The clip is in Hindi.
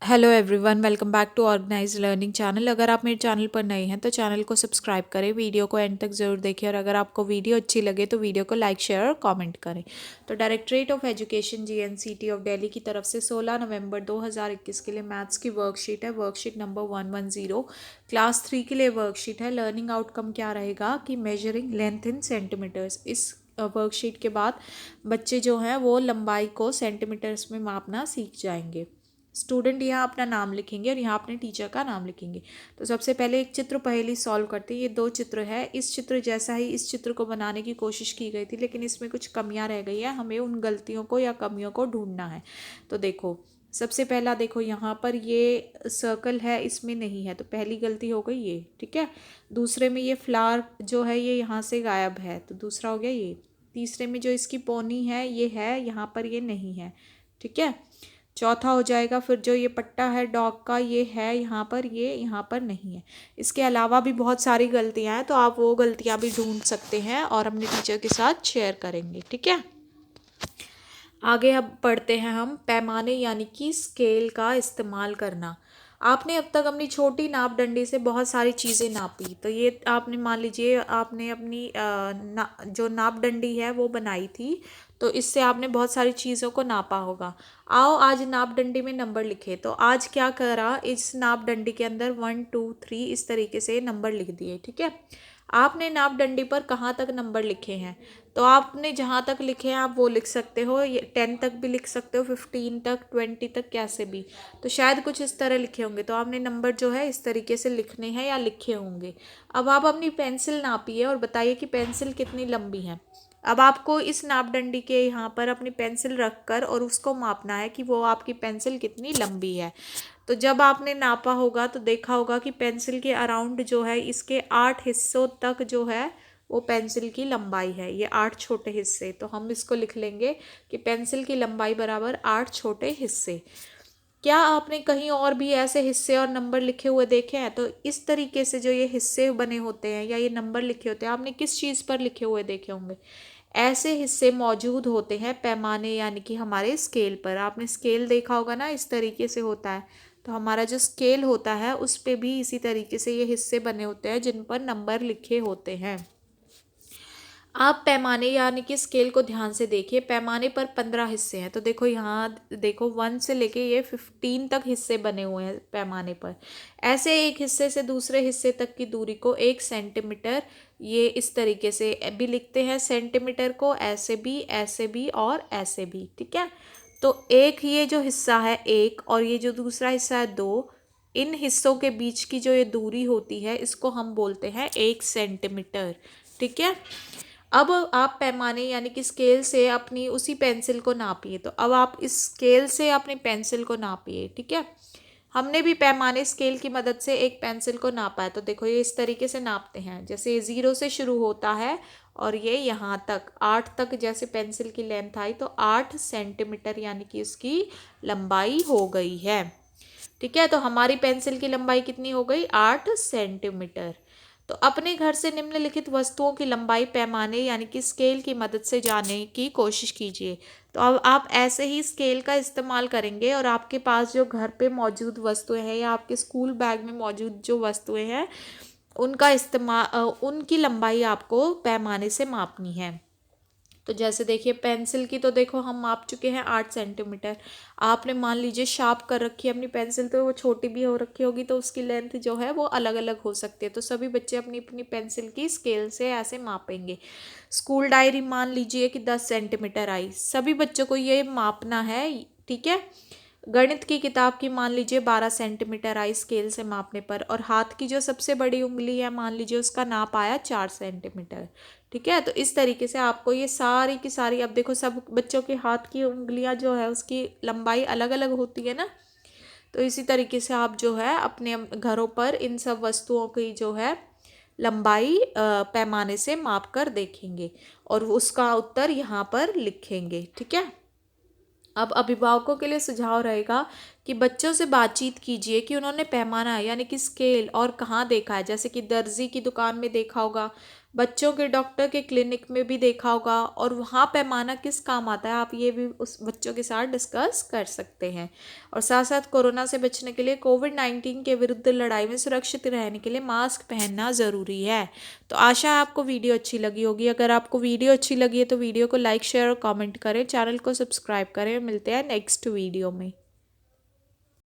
Hello everyone, welcome back to Organize Learning channel. अगर आप मेरे चैनल पर नए हैं तो चैनल को सब्सक्राइब करें, वीडियो को एंड तक ज़रूर देखें और अगर आपको वीडियो अच्छी लगे तो वीडियो को लाइक शेयर और कमेंट करें। तो directorate of education GNCT of Delhi की तरफ से 16 नवंबर 2021 के लिए मैथ्स की वर्कशीट है, वर्कशीट नंबर 110। क्लास 3 के लिए वर्कशीट है। लर्निंग आउटकम क्या रहेगा कि मेजरिंग लेंथ इन सेंटीमीटर्स। इस वर्कशीट के बाद बच्चे जो हैं वो लंबाई को सेंटीमीटर्स में मापना सीख जाएंगे। स्टूडेंट यहाँ अपना नाम लिखेंगे और यहाँ अपने टीचर का नाम लिखेंगे। तो सबसे पहले एक चित्र पहेली सॉल्व करते हैं। ये दो चित्र है, इस चित्र जैसा ही इस चित्र को बनाने की कोशिश की गई थी, लेकिन इसमें कुछ कमियां रह गई है। हमें उन गलतियों को या कमियों को ढूंढना है। तो देखो, सबसे पहला देखो, यहाँ पर ये सर्कल है, इसमें नहीं है, तो पहली गलती हो गई ये। ठीक है। दूसरे में ये फ्लावर जो है ये यहाँ से गायब है, तो दूसरा हो गया ये। तीसरे में जो इसकी पोनी है ये है, यहाँ पर ये नहीं है। ठीक है। चौथा हो जाएगा फिर जो ये पट्टा है डॉग का, ये है यहाँ पर, ये यहाँ पर नहीं है। इसके अलावा भी बहुत सारी गलतियाँ हैं, तो आप वो गलतियाँ भी ढूंढ सकते हैं और अपने टीचर के साथ शेयर करेंगे। ठीक है। आगे अब पढ़ते हैं हम पैमाने यानी कि स्केल का इस्तेमाल करना। आपने अब तक अपनी छोटी नाप डंडी से बहुत सारी चीज़ें नापी। तो ये आपने मान लीजिए आपने अपनी जो नाप डंडी है वो बनाई थी, तो इससे आपने बहुत सारी चीज़ों को नापा होगा। आओ आज नाप डंडी में नंबर लिखे। तो आज क्या करा, इस नाप डंडी के अंदर 1 2 3 इस तरीके से नंबर लिख दिए। ठीक है। आपने नाप डंडी पर कहाँ तक नंबर लिखे हैं, तो आपने जहाँ तक लिखे हैं आप वो लिख सकते हो। ये 10 तक भी लिख सकते हो, 15 तक, 20 तक, कैसे भी। तो शायद कुछ इस तरह लिखे होंगे, तो आपने नंबर जो है इस तरीके से लिखने हैं या लिखे होंगे। अब आप अपनी पेंसिल नापिए और बताइए कि पेंसिल कितनी लंबी है। अब आपको इस नाप डंडी के यहाँ पर अपनी पेंसिल रख कर और उसको मापना है कि वो आपकी पेंसिल कितनी लंबी है। तो जब आपने नापा होगा तो देखा होगा कि पेंसिल के अराउंड जो है इसके 8 हिस्सों तक जो है वो पेंसिल की लंबाई है। ये 8 छोटे हिस्से, तो हम इसको लिख लेंगे कि पेंसिल की लंबाई बराबर 8 छोटे हिस्से। क्या आपने कहीं और भी ऐसे हिस्से और नंबर लिखे हुए देखे हैं? तो इस तरीके से जो ये हिस्से बने होते हैं या ये नंबर लिखे होते हैं, आपने किस चीज़ पर लिखे हुए देखे होंगे? ऐसे हिस्से मौजूद होते हैं पैमाने यानी कि हमारे स्केल पर। आपने स्केल देखा होगा ना, इस तरीके से होता है। तो हमारा जो स्केल होता है उस पे भी इसी तरीके से ये हिस्से बने होते हैं जिन पर नंबर लिखे होते हैं। आप पैमाने यानी कि स्केल को ध्यान से देखिए। पैमाने पर 15 हिस्से हैं, तो देखो यहाँ देखो 1 से लेके ये 15 तक हिस्से बने हुए हैं पैमाने पर। ऐसे एक हिस्से से दूसरे हिस्से तक की दूरी को 1 सेंटीमीटर, ये इस तरीके से भी लिखते हैं सेंटीमीटर को, ऐसे भी और ऐसे भी। ठीक है। तो एक ये जो हिस्सा है एक, और ये जो दूसरा हिस्सा है 2, इन हिस्सों के बीच की जो ये दूरी होती है इसको हम बोलते हैं 1 सेंटीमीटर। ठीक है। अब आप पैमाने यानी कि स्केल से अपनी उसी पेंसिल को नापिए। तो अब आप इस स्केल से अपनी पेंसिल को नापिए। ठीक है। हमने भी पैमाने स्केल की मदद से एक पेंसिल को नापा है। तो देखो ये इस तरीके से नापते हैं, जैसे ये 0 से शुरू होता है और ये यहाँ तक 8 तक जैसे पेंसिल की लेंथ आई, तो 8 सेंटीमीटर यानी कि इसकी लंबाई हो गई है। ठीक है। तो हमारी पेंसिल की लंबाई कितनी हो गई? 8 सेंटीमीटर। तो अपने घर से निम्नलिखित वस्तुओं की लंबाई पैमाने यानी कि स्केल की मदद से जानने की कोशिश कीजिए। तो अब आप ऐसे ही स्केल का इस्तेमाल करेंगे और आपके पास जो घर पे मौजूद वस्तुएं हैं या आपके स्कूल बैग में मौजूद जो वस्तुएं हैं उनका इस्तेमाल उनकी लंबाई आपको पैमाने से मापनी है। तो जैसे देखिए पेंसिल की तो देखो हम माप चुके हैं 8 सेंटीमीटर। आपने मान लीजिए शार्प कर रखी है अपनी पेंसिल, तो वो छोटी भी हो रखी होगी, तो उसकी लेंथ जो है वो अलग अलग हो सकती है। तो सभी बच्चे अपनी अपनी पेंसिल की स्केल से ऐसे मापेंगे। स्कूल डायरी मान लीजिए कि 10 सेंटीमीटर आई, सभी बच्चों को ये मापना है। ठीक है। गणित की किताब की मान लीजिए 12 सेंटीमीटर आई स्केल से मापने पर, और हाथ की जो सबसे बड़ी उंगली है मान लीजिए उसका नाप आया 4 सेंटीमीटर। ठीक है। तो इस तरीके से आपको ये सारी की सारी, अब देखो सब बच्चों के हाथ की उंगलियां जो है उसकी लंबाई अलग अलग होती है ना, तो इसी तरीके से आप जो है अपने घरों पर इन सब वस्तुओं की जो है लंबाई पैमाने से माप कर देखेंगे और उसका उत्तर यहाँ पर लिखेंगे। ठीक है। अब अभिभावकों के लिए सुझाव रहेगा कि बच्चों से बातचीत कीजिए कि उन्होंने पैमाना यानी कि स्केल और कहाँ देखा है। जैसे कि दर्जी की दुकान में देखा होगा, बच्चों के डॉक्टर के क्लिनिक में भी देखा होगा, और वहाँ पैमाना किस काम आता है आप ये भी उस बच्चों के साथ डिस्कस कर सकते हैं। और साथ साथ कोरोना से बचने के लिए कोविड-19 के विरुद्ध लड़ाई में सुरक्षित रहने के लिए मास्क पहनना ज़रूरी है। तो आशा है आपको वीडियो अच्छी लगी होगी। अगर आपको वीडियो अच्छी लगी है तो वीडियो को लाइक शेयर और कमेंट करें, चैनल को सब्सक्राइब करें। मिलते हैं नेक्स्ट वीडियो में।